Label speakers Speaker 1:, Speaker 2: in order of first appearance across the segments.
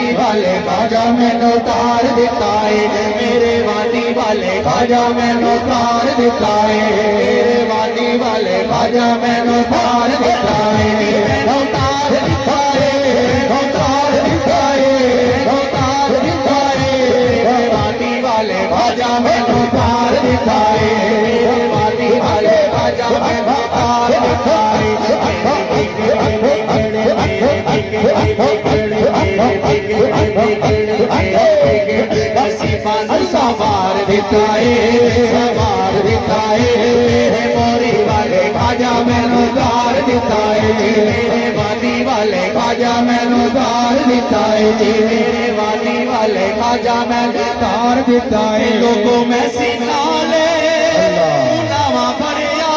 Speaker 1: वादी वाले खाजा मैनू तार दिता है, मेरे वादी वाले खाजा मैनू तार दिता है, मेरे वादी वाले खाजा मैनू तार दिता है, मैनू तार दिता है, मैनू तार दिता है, मैनू तार दिता है, मेरे वादी वाले खाजा मैनू तार दिता है, मेरे वादी वाले खाजा मैनू तार दिता है। सवार दिखाए सवार दिखाए मोरी वाले खाजा मैनू तार दिखाए, मेरे वादी वाले खाजा मैनू तार दिखाए, मेरे वादी वाले खाजा मैनू तार दिखाए। लोगों में सीना ले नावा भरिया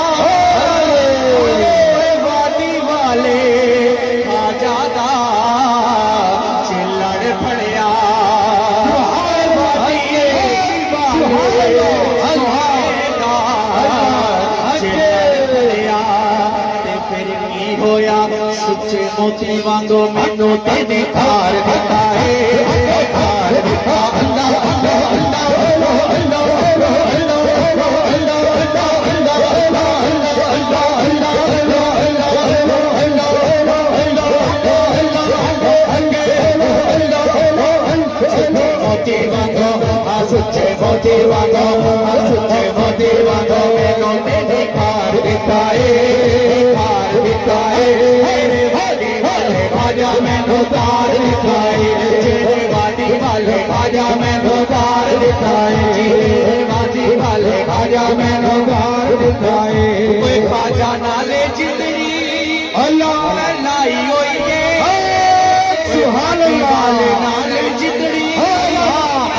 Speaker 1: वादी वाले खाजा दा चिल्लड़ फड़िया, सुचे मोती वांगो मैनू तेने कार दिता है, कार दिता अल्लाह अल्लाह अल्लाह अल्लाह मोती वांगो सुचे मोती वांगो सुचे मोती वांगो मैनू तेने कार दिता है, कार दिता है, खाजा मैनू तार दिखाए, जेरे वादी वाले खाजा मैनू तार दिखाए, जेरे वादी वाले खाजा मैनू तार दिखाए। कोई खाजा नाले जिंदगी अल्लाह लाई होई है, सुभान अल्लाह वाले नाले जिंदगी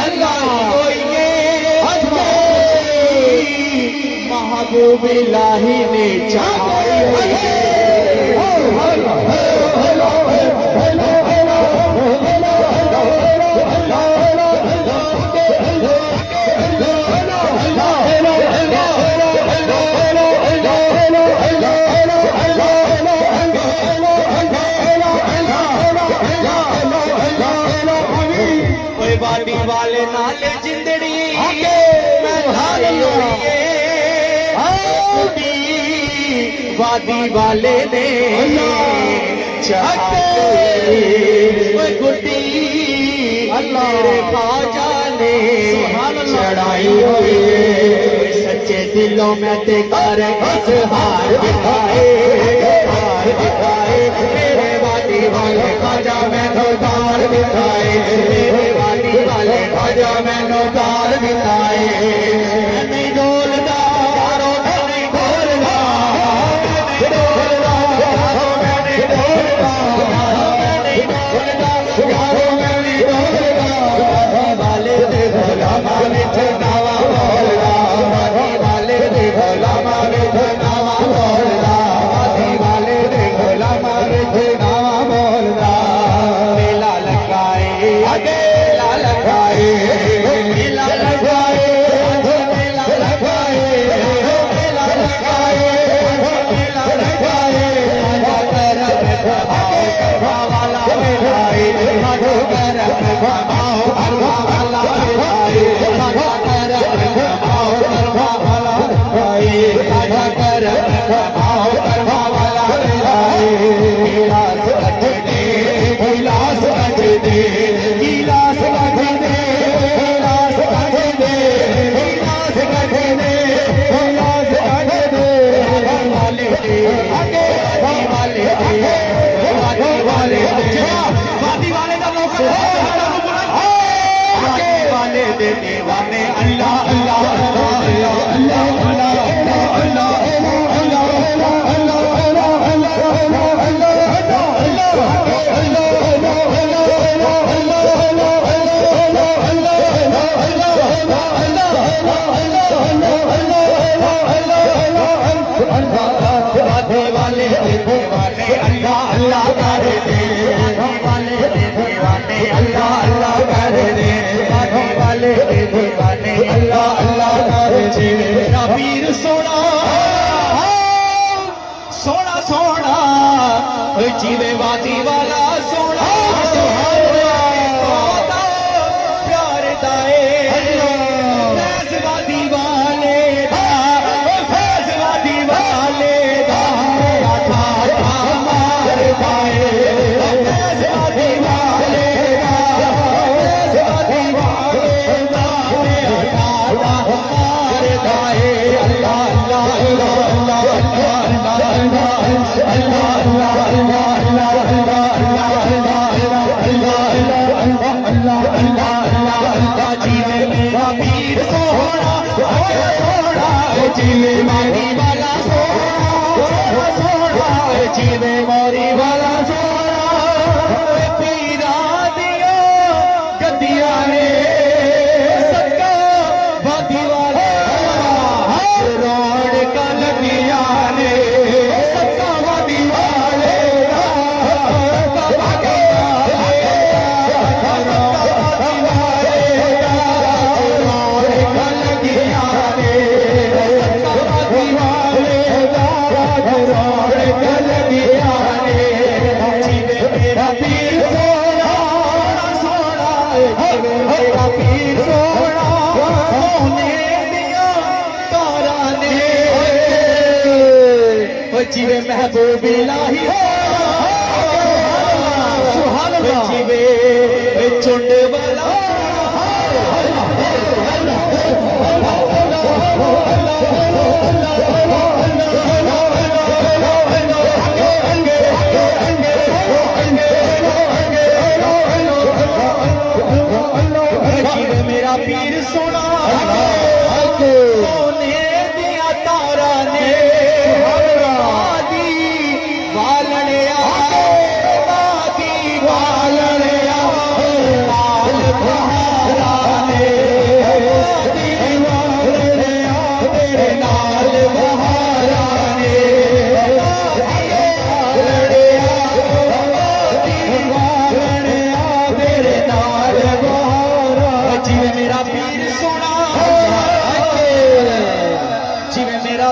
Speaker 1: अल्लाह होई है, महबूब इलाही ने चाहे वादी वाले नाले जिंदड़ी वादी वाले ने गुड्डी मेरे खाजा ने चढ़ाई हुई, सच्चे दिलों में ते कर हार दिखाए, हार दिखाए, मेरे वादी वाले खाजा मैनू तार दिखाए, मेरे वादी वाले खाजा मैनू तार दिखाए। नहीं डोलदा यारो नहीं डोलदा, डोलदा यारो नहीं डोलदा, नहीं डोलदा यारो नहीं डोलदा, वाले दे गुलामा विच नावा बोलदा, वाले दे गुलामा विच नावा बोलदा, वाले दे गुलामा विच नावा बोलदा। मेला लगाए आगे मेला लगाए, मेला लगाए मेला लगाए, मेला लगाए मेला लगाए, करम भाव करवा वाला मिलाए, करम भाव करवा वाला मिलाए, करम भाव करवा वाला मिलाए, करम भाव करवा वाला मिलाए। गिलास रख दे गिलास रख दे गिलास रख दे गिलास रख दे गिलास रख दे गिलास रख दे, वाले दे आगे वाले दे वादी वाले दे, वादी वाले का मौका आगे वाले दे दीवाने अल्लाह अल्लाह अल्लाह अल्लाह अल्लाह अल्लाह वाले दीवाने अल्लाह अल्लाह कर दे, वाले दीवाने अल्लाह अल्लाह कर दे, वाले दीवाने अल्लाह अल्लाह कर दे। मेरा पीर सोना सोना सोना जीवे वादी वाला सोना, जीवे मारी वाला सोना सोना जीवे मारी वाला सोना पीरा दिया गद्दिया ने सक्का वादी वाले रोड का लगिया ने सक्का वादी वाले जीवे महबूब इलाही सुभान अल्लाह जीवे चुंड वाला जीवे मेरा पीर सोना सोने दिया तारा ने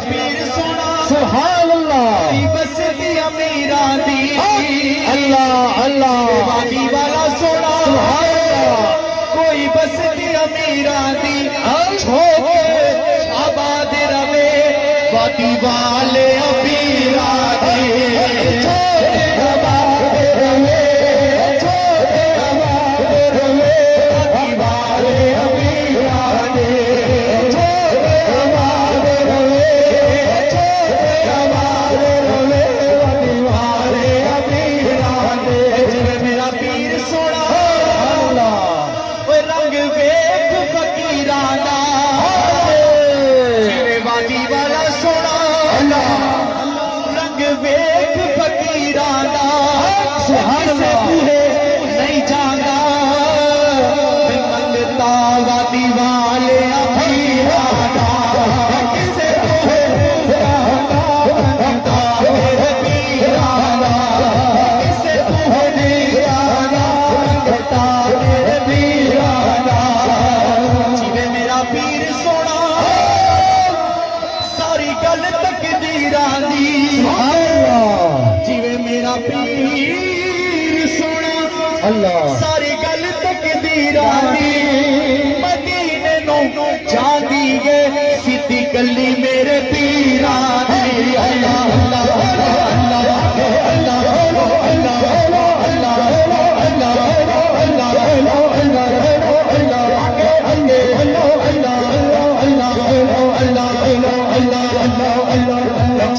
Speaker 1: पीर सोना सुभान अल्लाह बस दिया मीरा दी अल्लाह अल्लाह वादी वाला सोना सुभान अल्लाह कोई बस दिया मीरा दी छोके आबाद रवे वादी वाले अमीरा दी छोके आबाद रवे छोके आबाद रवे वादी वाले अमीरा दी नहीं जाना मंगता वादी वाले अमीराना किसे मंगता मीराना किसे नहीं जाना मंगता मीराना जीवे मेरा पीर सोना सारी गल तकदीरा दी जीवे मेरा पीर अल्लाह सारी गल तकदीरा दी मदीने नो जांदी है सीधी गली मेरे पीरा दी अल्लाह अल्लाह अल्लाह अल्लाह अल्लाह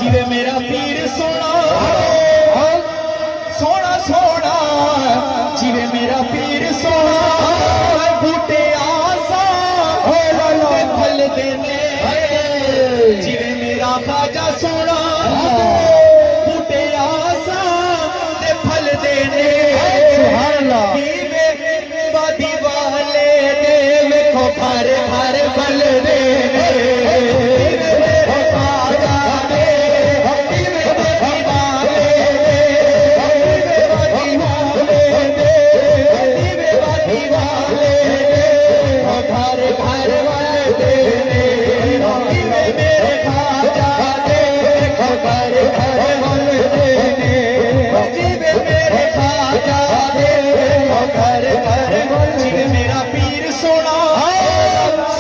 Speaker 1: जीवे मेरा पीर सोना सोना सोना जीवे मेरा पीर सोना बूटे आसा फल देने जीवे मेरा बाजा सोना बूटे आसा फल देने वादी वाले दे देखो भर भर फल देने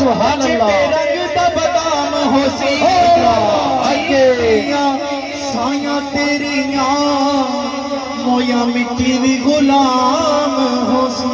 Speaker 1: सुभान अल्लाह रंग दा बदाम होसी साया तेरिया मोया मिट्टी भी गुलाम होसी।